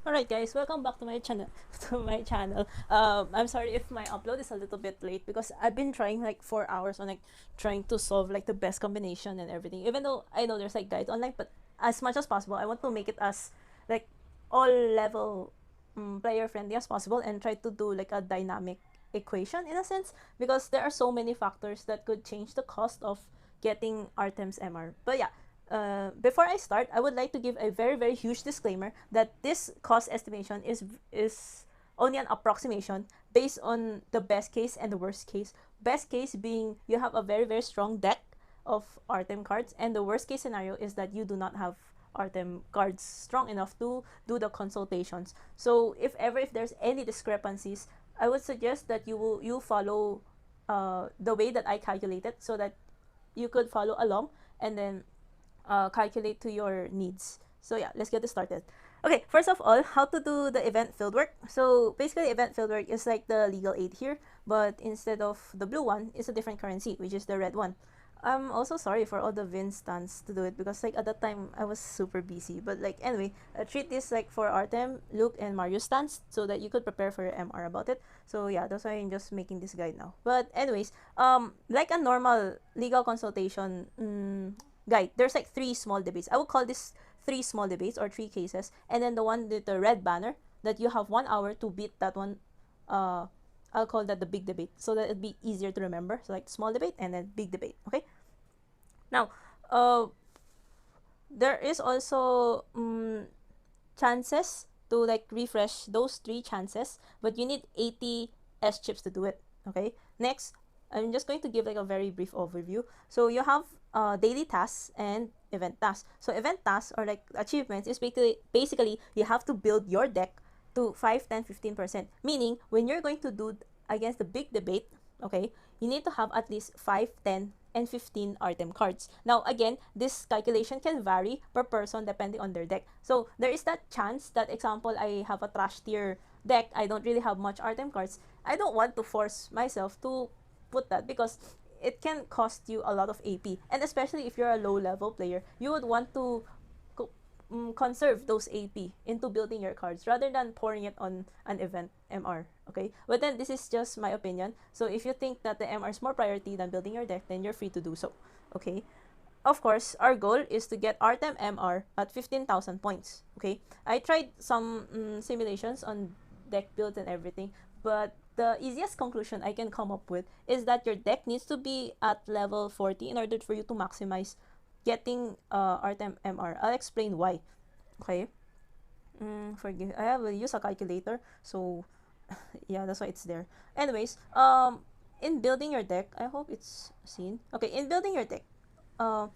Alright guys, welcome back to my channel. I'm sorry if my upload is a little bit late because I've been trying like 4 hours on like trying to solve like the best combination and everything. Even though I know there's like guides online, but as much as possible, I want to make it as like all level player friendly as possible and try to do like a dynamic equation in a sense because there are so many factors that could change the cost of getting Artem's MR. But yeah, before I start, I would like to give a very huge disclaimer that this cost estimation is only an approximation based on the best case and the worst case. Best case being you have a very strong deck of Artem cards, and the worst case scenario is that you do not have Artem cards strong enough to do the consultations. So if there's any discrepancies, I would suggest that you follow the way that I calculated so that you could follow along and then calculate to your needs. So yeah, let's get this started. Okay, first of all, how to do the event fieldwork. So basically, event fieldwork is like the legal aid here, but instead of the blue one, it's a different currency, which is the red one. I'm also sorry for all the Vin stunts to do it because like at that time I was super busy. But like anyway, treat this like for Artem, Luke, and Mario stunts so that you could prepare for your MR about it. So yeah, that's why I'm just making this guide now. But anyways, like a normal legal consultation guide, there's like three small debates. I would call this three small debates or three cases, and then the one with the red banner that you have 1 hour to beat that one. Uh, I'll call that the big debate so that it'd be easier to remember. So like small debate and then big debate. Okay. Now, there is also chances to like refresh those three chances, but you need 80 S chips to do it. Okay. Next, I'm just going to give like a very brief overview. So you have daily tasks and event tasks. So event tasks or like achievements is basically you have to build your deck to 5, 10, 15%. Meaning when you're going to do against the big debate, okay, you need to have at least 5, 10, and 15 Artem cards. Now again, this calculation can vary per person depending on their deck. So there is that chance that example I have a trash tier deck, I don't really have much Artem cards. I don't want to force myself to put that because it can cost you a lot of AP, and especially if you're a low level player, you would want to conserve those AP into building your cards rather than pouring it on an event MR. Okay, but then this is just my opinion. So if you think that the MR is more priority than building your deck, then you're free to do so. Okay, of course, our goal is to get Artem MR at 15,000 points. Okay, I tried some simulations on deck builds and everything, but the easiest conclusion I can come up with is that your deck needs to be at level 40 in order for you to maximize getting Artem MR. I'll explain why. Okay. Forgive. I will use a calculator, so yeah, that's why it's there. Anyways, in building your deck, I hope it's seen. Okay, in building your deck, uh,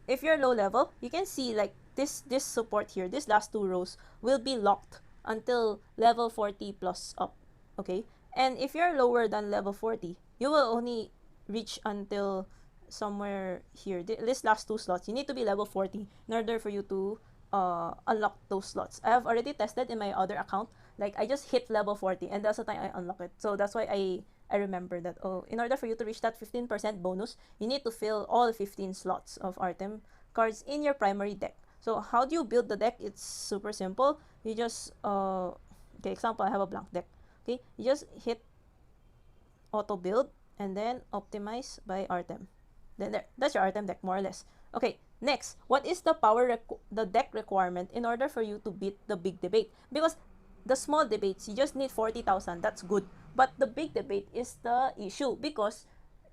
if you're low level, you can see like this support here. This last two rows will be locked until level 40 plus up. Okay, and if you're lower than level 40, you will only reach until somewhere here. This last two slots, you need to be level 40 in order for you to unlock those slots. I have already tested in my other account. Like I just hit level 40 and that's the time I unlock it. So that's why I remember that, oh, in order for you to reach that 15% bonus, you need to fill all 15 slots of Artem cards in your primary deck. So how do you build the deck? It's super simple. You just okay, example, I have a blank deck. Okay, you just hit auto build and then optimize by Artem. Then there, that's your Artem deck more or less. Okay, next, what is the the deck requirement in order for you to beat the big debate? Because the small debates, you just need 40,000. That's good. But the big debate is the issue because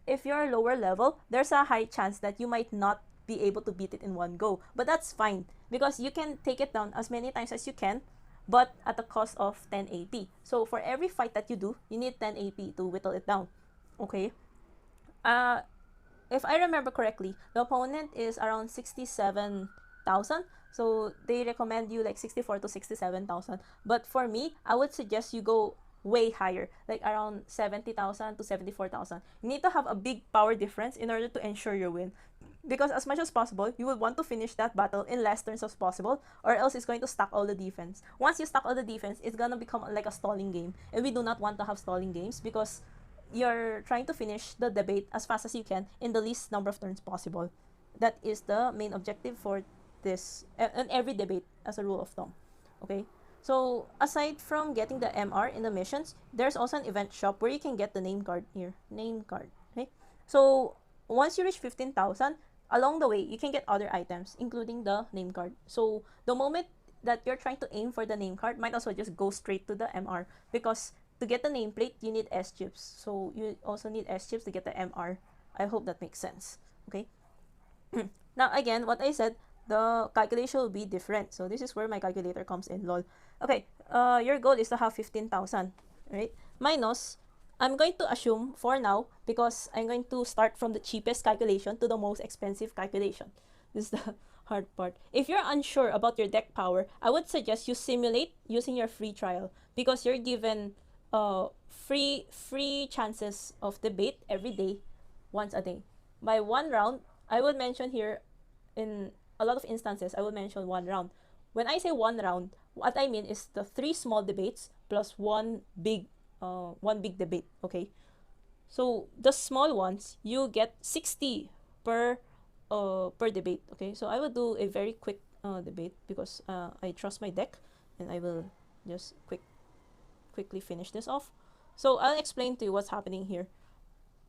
if you're lower level, there's a high chance that you might not be able to beat it in one go. But that's fine because you can take it down as many times as you can, but at the cost of 10 AP. So for every fight that you do, you need 10 AP to whittle it down. Okay. Uh, if I remember correctly, the opponent is around 67,000. So they recommend you like 64 to 67,000. But for me, I would suggest you go way higher, like around 70,000 to 74,000. You need to have a big power difference in order to ensure your win. Because as much as possible, you would want to finish that battle in less turns as possible, or else it's going to stack all the defense. Once you stack all the defense, it's gonna become like a stalling game. And we do not want to have stalling games because you're trying to finish the debate as fast as you can in the least number of turns possible. That is the main objective for this and every debate as a rule of thumb. Okay? So aside from getting the MR in the missions, there's also an event shop where you can get the name card here. Name card. Okay. So once you reach 15,000, along the way you can get other items, including the name card. So the moment that you're trying to aim for the name card, might as well just go straight to the MR, because to get the nameplate you need S chips. So you also need S chips to get the MR. I hope that makes sense. Okay. Now again, what I said, the calculation will be different. So this is where my calculator comes in, lol. Okay, your goal is to have 15,000, right? Minus, I'm going to assume for now, because I'm going to start from the cheapest calculation to the most expensive calculation. This is the hard part. If you're unsure about your deck power, I would suggest you simulate using your free trial, because you're given free chances of debate every day, once a day. By one round, I would mention here, in a lot of instances, I would mention one round. When I say one round, what I mean is the 3 small debates plus one big debate. Okay, so the small ones you get 60 per debate. Okay, so I will do a very quick debate, because I trust my deck, and I will just quickly finish this off. So I'll explain to you what's happening here.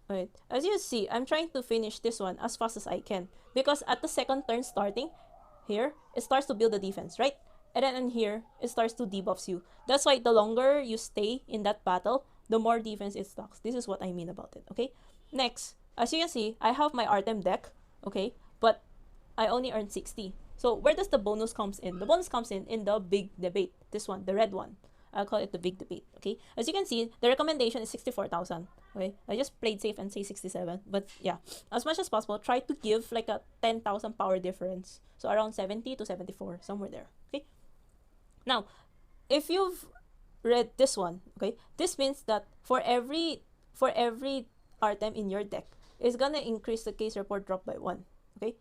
Right. As you see, I'm trying to finish this one as fast as I can, because at the second turn starting, here, it starts to build the defense, right? And then in here, it starts to debuffs you. That's why the longer you stay in that battle, the more defense it stocks. This is what I mean about it, okay? Next, as you can see, I have my Artem deck, okay? But I only earned 60. So where does the bonus comes in? The bonus comes in the big debate. This one, the red one. I'll call it the big debate, okay? As you can see, the recommendation is 64,000, okay? I just played safe and say 67, but yeah, as much as possible, try to give like a 10,000 power difference. So around 70 to 74, somewhere there, okay? Now, if you've read this one, okay, this means that for every Artem in your deck, it's gonna increase the case report drop by 1, okay?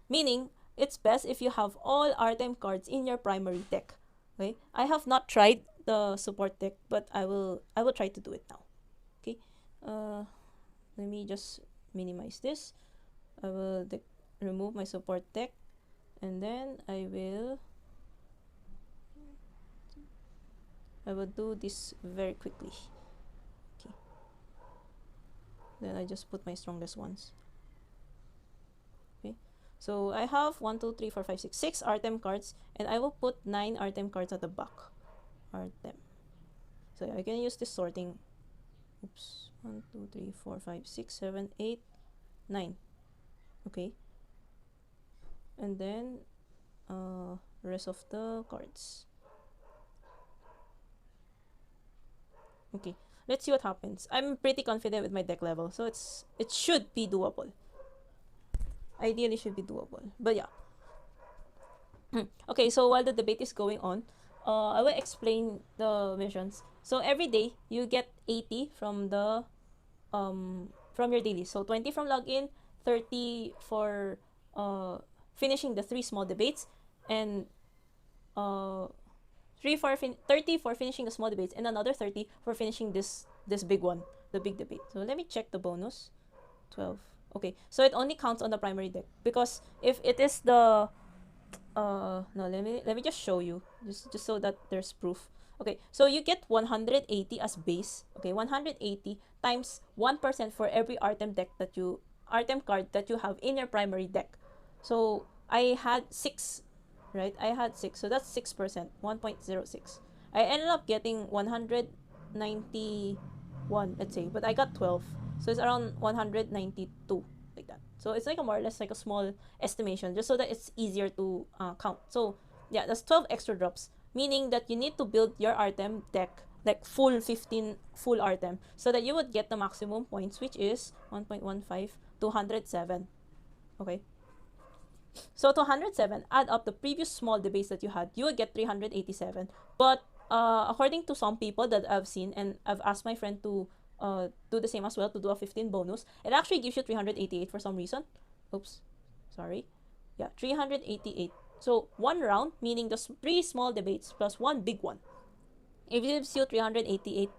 Meaning, it's best if you have all Artem cards in your primary deck. Okay, I have not tried the support deck, but I will try to do it now. Okay, let me just minimize this. I will remove my support deck, and then I will do this very quickly. Okay, then I just put my strongest ones. Okay, so I have 1, 2, 3, 4, 5, 6, 6 Artem cards, and I will put 9 Artem cards at the back. Artem. So I can use this sorting. Oops. 1, 2, 3, 4, 5, 6, 7, 8, 9. Okay. And then rest of the cards. Okay. Let's see what happens. I'm pretty confident with my deck level, so it should be doable. Ideally should be doable, but yeah. Okay, so while the debate is going on, I will explain the missions. So every day you get 80 from the from your daily. So 20 from login, 30 for finishing the 3 small debates, and 30 for finishing the small debates, and another 30 for finishing this big one, the big debate. So let me check the bonus. 12. Okay, so it only counts on the primary deck, because if it is the no, let me just show you, just so that there's proof. Okay, so you get 180 as base. Okay, 180 times 1% for every Artem card that you have in your primary deck. So I had 6, right? I had 6, so that's 6%, 1.06. I ended up getting 191, let's say, but I got 12. So it's around 192, like that. So it's like a more or less like a small estimation, just so that it's easier to count. So yeah, that's 12 extra drops, meaning that you need to build your Artem deck like full 15 full Artem, so that you would get the maximum points, which is 1.15 to 107. Okay. So to 107, add up the previous small debates that you had, you would get 387. But according to some people that I've seen, and I've asked my friend to do the same as well, to do a 15 bonus, it actually gives you 388 for some reason. Oops, sorry. Yeah, 388. So one round, meaning the 3 small debates plus 1 big one, it gives you 388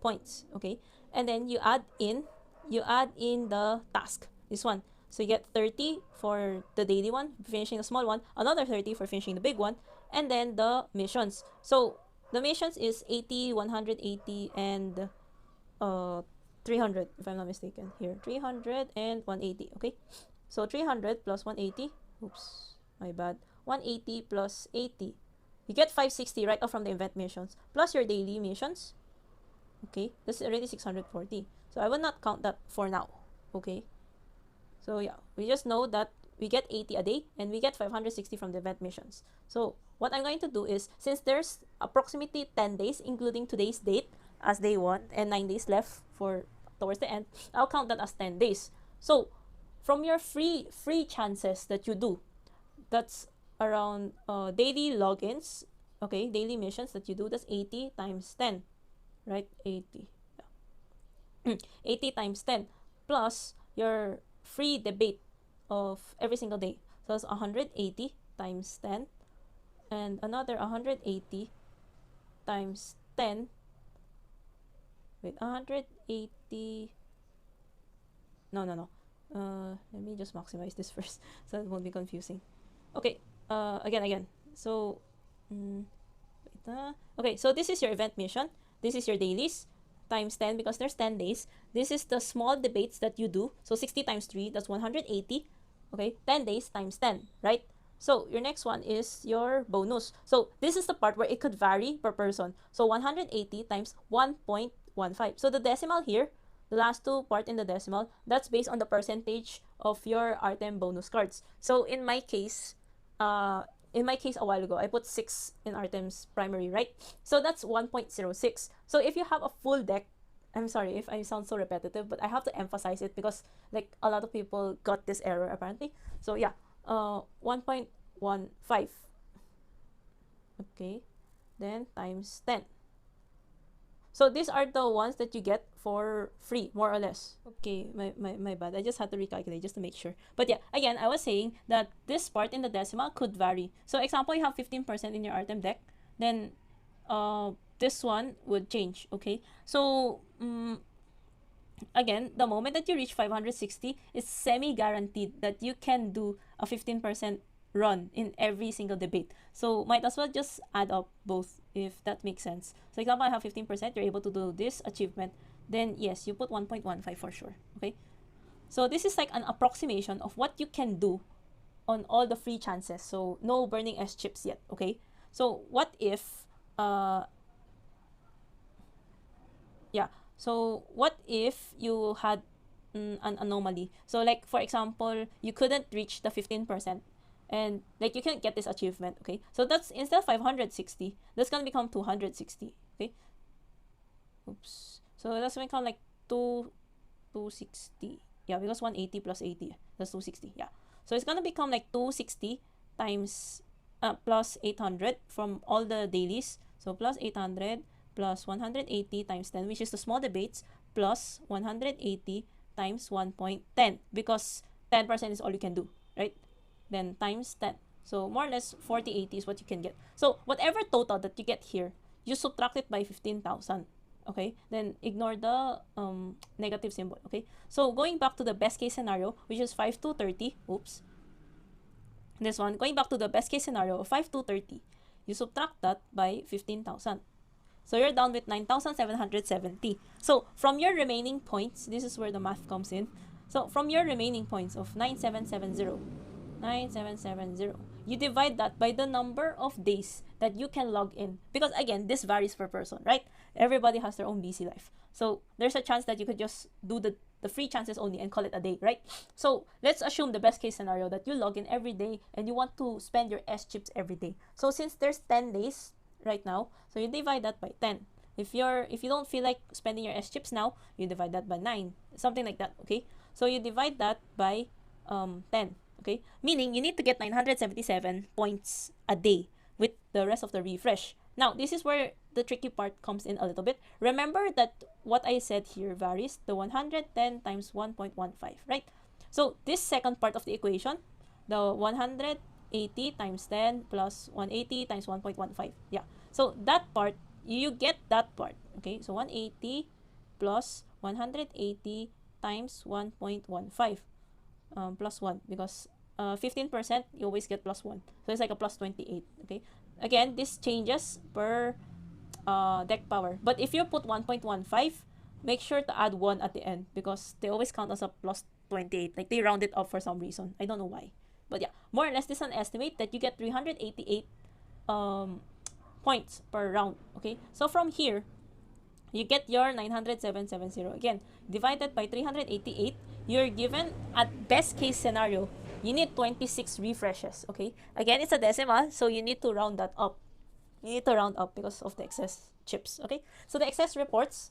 points. Okay, and then you add in the task, this one. So you get 30 for the daily one, finishing the small one, another 30 for finishing the big one, and then the missions. So the missions is 80, 180, and 300, if I'm not mistaken. Here, 300 and 180. Okay, so 300 plus 180. Oops, my bad. 180 plus 80. You get 560 right off from the event missions plus your daily missions. Okay, that's already 640. So I will not count that for now. Okay, so yeah, we just know that we get 80 a day and we get 560 from the event missions. So what I'm going to do is, since there's approximately 10 days, including today's date as day 1 and 9 days left for towards the end, I'll count that as 10 days. So from your free chances that you do, that's around daily logins, okay, daily missions that you do, that's 80 times 10, right? 80. Yeah. 80 times 10 plus your free debate of every single day. So that's 180 times 10 and another 180 times 10. Wait, 180. No. Let me just maximize this first so it won't be confusing. Okay, again. So, okay, so this is your event mission. This is your dailies times 10 because there's 10 days. This is the small debates that you do. So 60 times 3, that's 180. Okay, 10 days times 10, right? So your next one is your bonus. So this is the part where it could vary per person. So 180 times 1.15. So the decimal here, the last two part in the decimal, that's based on the percentage of your Artem bonus cards. So in my case a while ago, I put 6 in Artem's primary, right? So that's 1.06. So if you have a full deck, I'm sorry if I sound so repetitive, but I have to emphasize it because like a lot of people got this error apparently. So yeah, 1.15. Okay, then times 10. So these are the ones that you get for free, more or less. Okay, my bad. I just had to recalculate just to make sure. But yeah, again, I was saying that this part in the decimal could vary. So example, you have 15% in your Artem deck, then this one would change, okay? So again, the moment that you reach 560, it's semi-guaranteed that you can do a 15% run in every single debate. So might as well just add up both, if that makes sense. So example, I have 15%, you're able to do this achievement, then yes, you put 1.15 for sure, okay? So this is like an approximation of what you can do on all the free chances. So no burning S chips yet, okay? So what if, so what if you had an anomaly? So like for example, you couldn't reach the 15%. And like you can't get this achievement, okay? So that's instead of 560, that's gonna become 260, okay? Oops. So that's gonna become like 260. Yeah, because 180 plus 80, that's 260. Yeah. So it's gonna become like 260 times plus 800 from all the dailies. So plus 800 plus 180 times 10, which is the small debates, plus 180 times 1.10 because 10% is all you can do, right? Then times 10. So more or less 4080 is what you can get. So whatever total that you get here, you subtract it by 15,000. Okay, then ignore the negative symbol. Okay, so going back to the best case scenario, which is 5 to 30. Oops. This one, going back to the best case scenario of 5 to 30, you subtract that by 15,000. So you're down with 9,770. So from your remaining points, this is where the math comes in. So from your remaining points of 9770, you divide that by the number of days that you can log in. Because again, this varies per person, right? Everybody has their own busy life. So there's a chance that you could just do the free chances only and call it a day, right? So let's assume the best case scenario that you log in every day and you want to spend your S chips every day. So since there's 10 days right now, so you divide that by 10. If you don't feel like spending your S chips now, you divide that by 9, something like that, okay? So you divide that by 10. Okay, meaning you need to get 977 points a day with the rest of the refresh. Now, this is where the tricky part comes in a little bit. Remember that what I said here varies, the 110 times 1.15, right? So this second part of the equation, the 180 times 10 plus 180 times 1.15. Yeah, so that part, you get that part. Okay, so 180 plus 180 times 1.15. Plus 1 because 15% you always get plus 1, so it's like a plus 28. Okay, again, this changes per deck power. But if you put 1.15, make sure to add 1 at the end because they always count as a plus 28. Like they round it up for some reason. I don't know why. But yeah, more or less this is an estimate that you get 388 points per round. Okay, so from here, you get your 907.70 again. Divided by 388, you're given, at best case scenario, you need 26 refreshes. Okay, again, it's a decimal, so you need to round that up. You need to round up because of the excess chips. Okay, so the excess reports,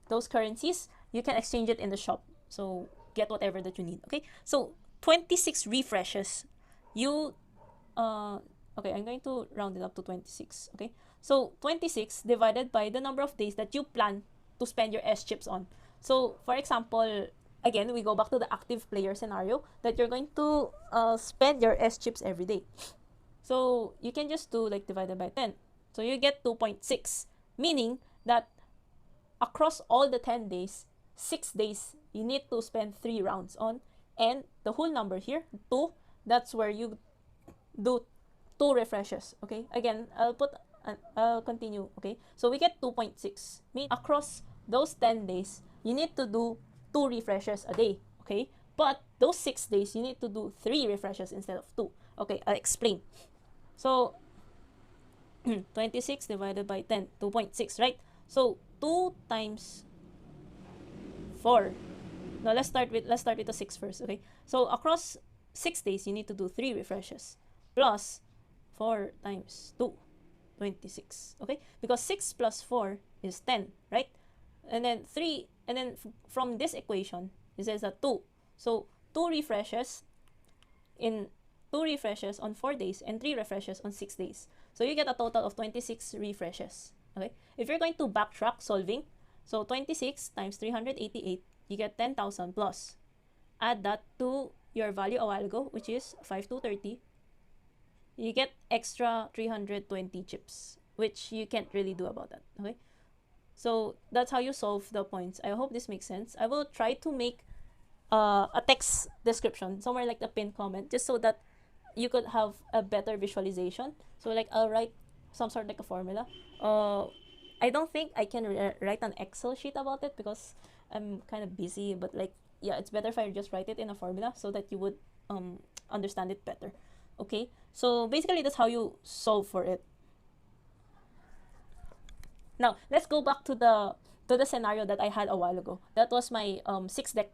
those currencies, you can exchange it in the shop. So get whatever that you need. Okay, so 26 refreshes. You okay, I'm going to round it up to 26. Okay, so 26 divided by the number of days that you plan to spend your S chips on. So for example, again, we go back to the active player scenario that you're going to spend your S chips every day. So you can just do like divided by 10. So you get 2.6, meaning that across all the 10 days, 6 days, you need to spend 3 rounds on. And the whole number here, 2, that's where you do 2 refreshes. Okay, again, I'll continue. Okay, so we get 2.6, mean across those 10 days, you need to do 2 refreshes a day. Okay, but those 6 days, you need to do 3 refreshes instead of 2. Okay, I'll explain. So 26 divided by 10, 2.6, right? So 2 times 4. Now let's start with the 6 first. Okay, so across 6 days, you need to do 3 refreshes plus 4 times 2, 26. Okay, because 6 plus 4 is 10, right? And then 3, and then from this equation, it says that 2. So 2 refreshes on 4 days and 3 refreshes on 6 days. So you get a total of 26 refreshes. Okay, if you're going to backtrack solving, so 26 times 388, you get 10,000 plus. Add that to your value a while ago, which is 5230. You get extra 320 chips, which you can't really do about that. Okay, so that's how you solve the points. I hope this makes sense. I will try to make a text description somewhere like the pinned comment, just so that you could have a better visualization. So like I'll write some sort of like a formula. I don't think I can write an Excel sheet about it because I'm kind of busy, but like, yeah, it's better if I just write it in a formula so that you would understand it better. Okay, so basically that's how you solve for it. Now let's go back to the scenario that I had a while ago. That was my 6%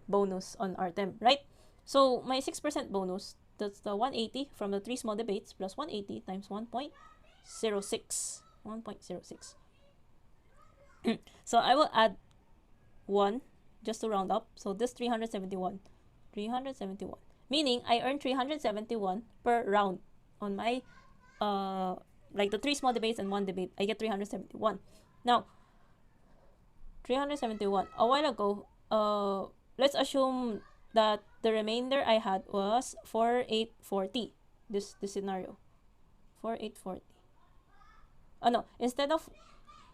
bonus on Artem, right? So my 6% bonus, that's the 180 from the 3 small debates plus 180 times 1.06. 1.06. So I will add 1 just to round up. So this 371. 371. Meaning I earn 371 per round on my like the 3 small debates and 1 debate. I get 371. Now 371. A while ago, let's assume that the remainder I had was 4840. This scenario. 4840. Oh no, instead of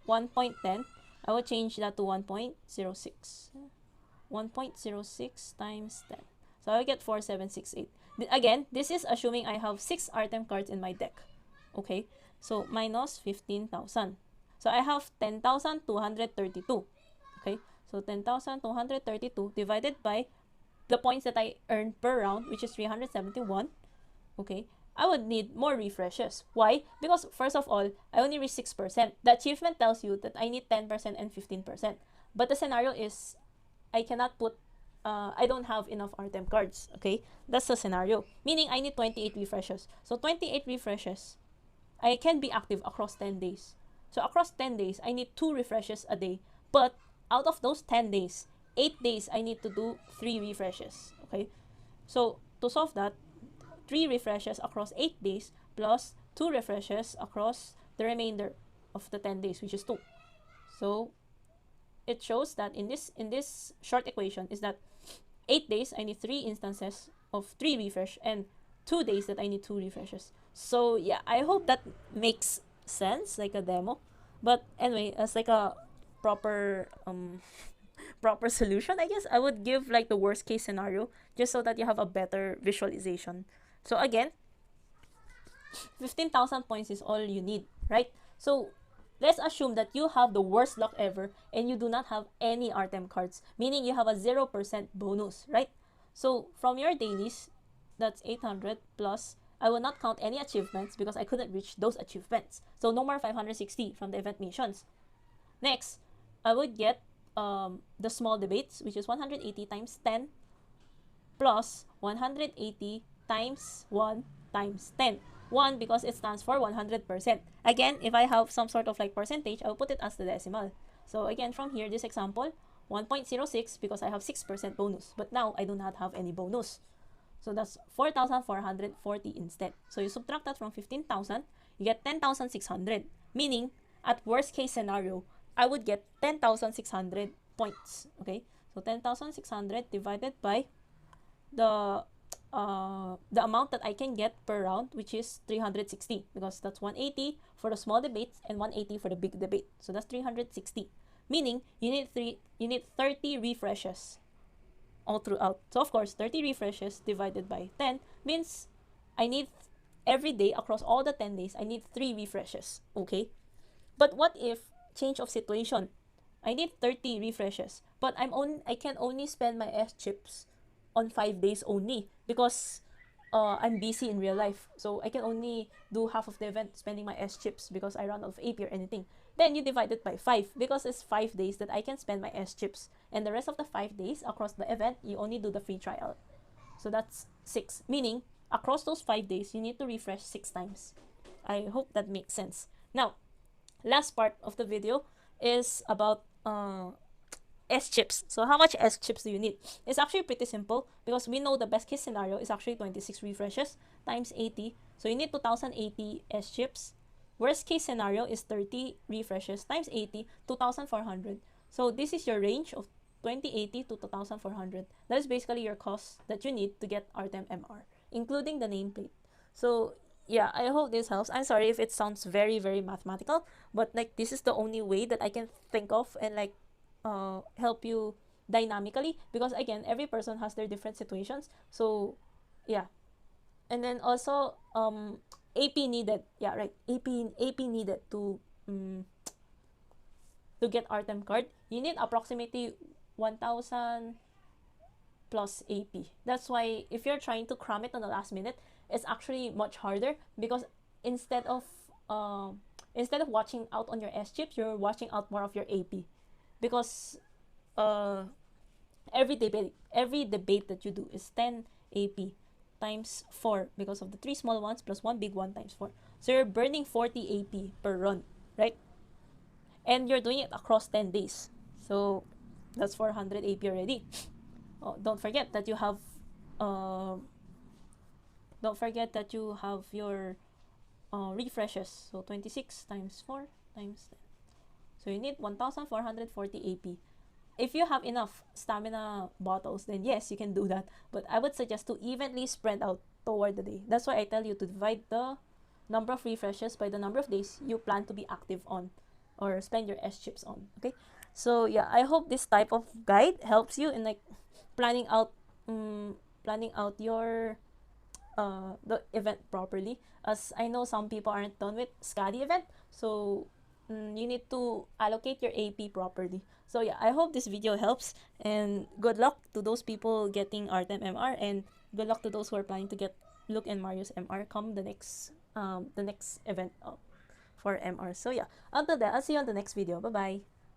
1.10, I will change that to 1.06. 1.06 times 10. So I will get 4768. Again, this is assuming I have 6 Artem cards in my deck. Okay, so minus 15,000. So I have 10,232. Okay, so 10,232 divided by the points that I earned per round, which is 371. Okay, I would need more refreshes. Why? Because first of all, I only reached 6%. The achievement tells you that I need 10% and 15%. But the scenario is I cannot put I don't have enough Artem cards. Okay, that's the scenario. Meaning I need 28 refreshes. So 28 refreshes, I can be active across 10 days. So across 10 days, I need 2 refreshes a day. But out of those 10 days, 8 days I need to do 3 refreshes. Okay, so to solve that, 3 refreshes across 8 days plus 2 refreshes across the remainder of the 10 days, which is 2. So it shows that in this short equation is that 8 days I need 3 instances of 3 refresh and 2 days that I need 2 refreshes. So yeah, I hope that makes sense, like a demo. But anyway, as like a proper proper solution, I guess I would give like the worst case scenario just so that you have a better visualization. So again, 15,000 points is all you need, right? So let's assume that you have the worst luck ever and you do not have any Artem cards, meaning you have a 0% bonus, right? So from your dailies, that's 800 plus, I will not count any achievements because I couldn't reach those achievements. So no more 560 from the event missions. Next, I would get the small debates, which is 180 times 10 plus 180 times 1 times 10. 1 because it stands for 100%. Again, if I have some sort of like percentage, I'll put it as the decimal. So again, from here, this example, 1.06 because I have 6% bonus. But now, I do not have any bonus. So that's 4,440 instead. So you subtract that from 15,000, you get 10,600. Meaning, at worst case scenario, I would get 10,600 points. Okay? So 10,600 divided by the amount that I can get per round, which is 360, because that's 180 for the small debates and 180 for the big debate. So that's 360. Meaning you need 30 refreshes all throughout. So of course, 30 refreshes divided by 10 means I need every day across all the 10 days, I need 3 refreshes. Okay? But what if change of situation? I need 30 refreshes, but I can only spend my S chips on 5 days only because I'm busy in real life. So I can only do half of the event spending my S chips because I run out of AP or anything. Then you divide it by 5 because it's 5 days that I can spend my S chips. And the rest of the 5 days across the event, you only do the free trial. So that's 6. Meaning, across those 5 days, you need to refresh 6 times. I hope that makes sense. Now, last part of the video is about S chips. So how much S chips do you need? It's actually pretty simple because we know the best case scenario is actually 26 refreshes times 80. So you need 2080 S chips. Worst case scenario is 30 refreshes times 80, 2400. So this is your range of 2080 to 2400. That is basically your cost that you need to get Artem MR, including the nameplate. So yeah, I hope this helps. I'm sorry if it sounds very, very mathematical, but like this is the only way that I can think of and like help you dynamically, because again, every person has their different situations. So yeah. And then also AP needed. Yeah, right. AP needed to get Artem card. You need approximately 1000 plus AP. That's why if you're trying to cram it on the last minute, it's actually much harder because instead of watching out on your S chips, you're watching out more of your AP, because every debate that you do is 10 AP times 4 because of the 3 small ones plus 1 big one times 4. So you're burning 40 AP per run, right? And you're doing it across 10 days. So that's 400 AP already. Oh, don't forget that you have your refreshes. So 26 times 4 times 10. So you need 1440 AP. If you have enough stamina bottles, then yes, you can do that. But I would suggest to evenly spread out toward the day. That's why I tell you to divide the number of refreshes by the number of days you plan to be active on or spend your S chips on. Okay? So yeah, I hope this type of guide helps you in like planning out your the event properly, as I know some people aren't done with SCADI event, so you need to allocate your AP properly. So yeah, I hope this video helps, and good luck to those people getting Artem MR, and good luck to those who are planning to get Luke and Mario's MR come the next event for MR. So yeah, until then, I'll see you on the next video. Bye bye.